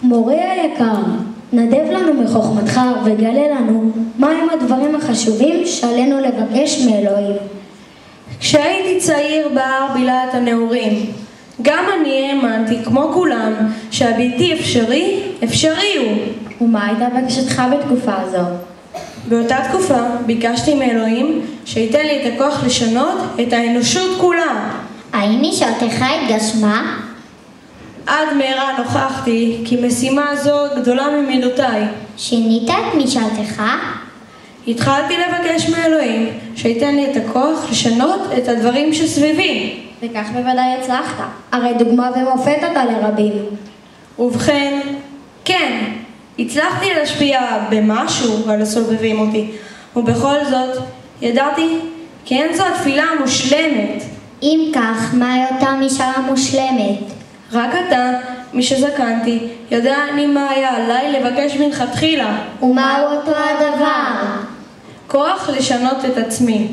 מורה היקר, נדב לנו מחוכמתך וגלה לנו מהם הדברים החשובים שעלינו לבקש מאלוהים. כשהייתי צעיר בער בלהט הנעורים, גם אני האמנתי כמו כולם שהבלתי אפשרי, אפשרי הוא. ומה הייתה בקשתך בתקופה הזו? באותה תקופה ביקשתי מאלוהים שייתן לי את הכוח לשנות את האנושות כולה. האם משאלתך התגשמה? עד מהרה נוכחתי כי משימה זו גדולה ממידותיי. שינית את משאלתך? התחלתי לבקש מאלוהים שייתן לי את הכוח לשנות את הדברים שסביבי. וכך בוודאי הצלחת. הרי דוגמה ומופת אתה לרבים. ובכן, כן, הצלחתי להשפיע במשהו על הסובבים אותי, ובכל זאת ידעתי כי אין זו התפילה המושלמת. אם כך, מהי אותה משאלה מושלמת? רק אתה, מי שזקנתי, יודע אני מה היה עליי לבקש מלכתחילה. ומהו אותו הדבר? כוח לשנות את עצמי.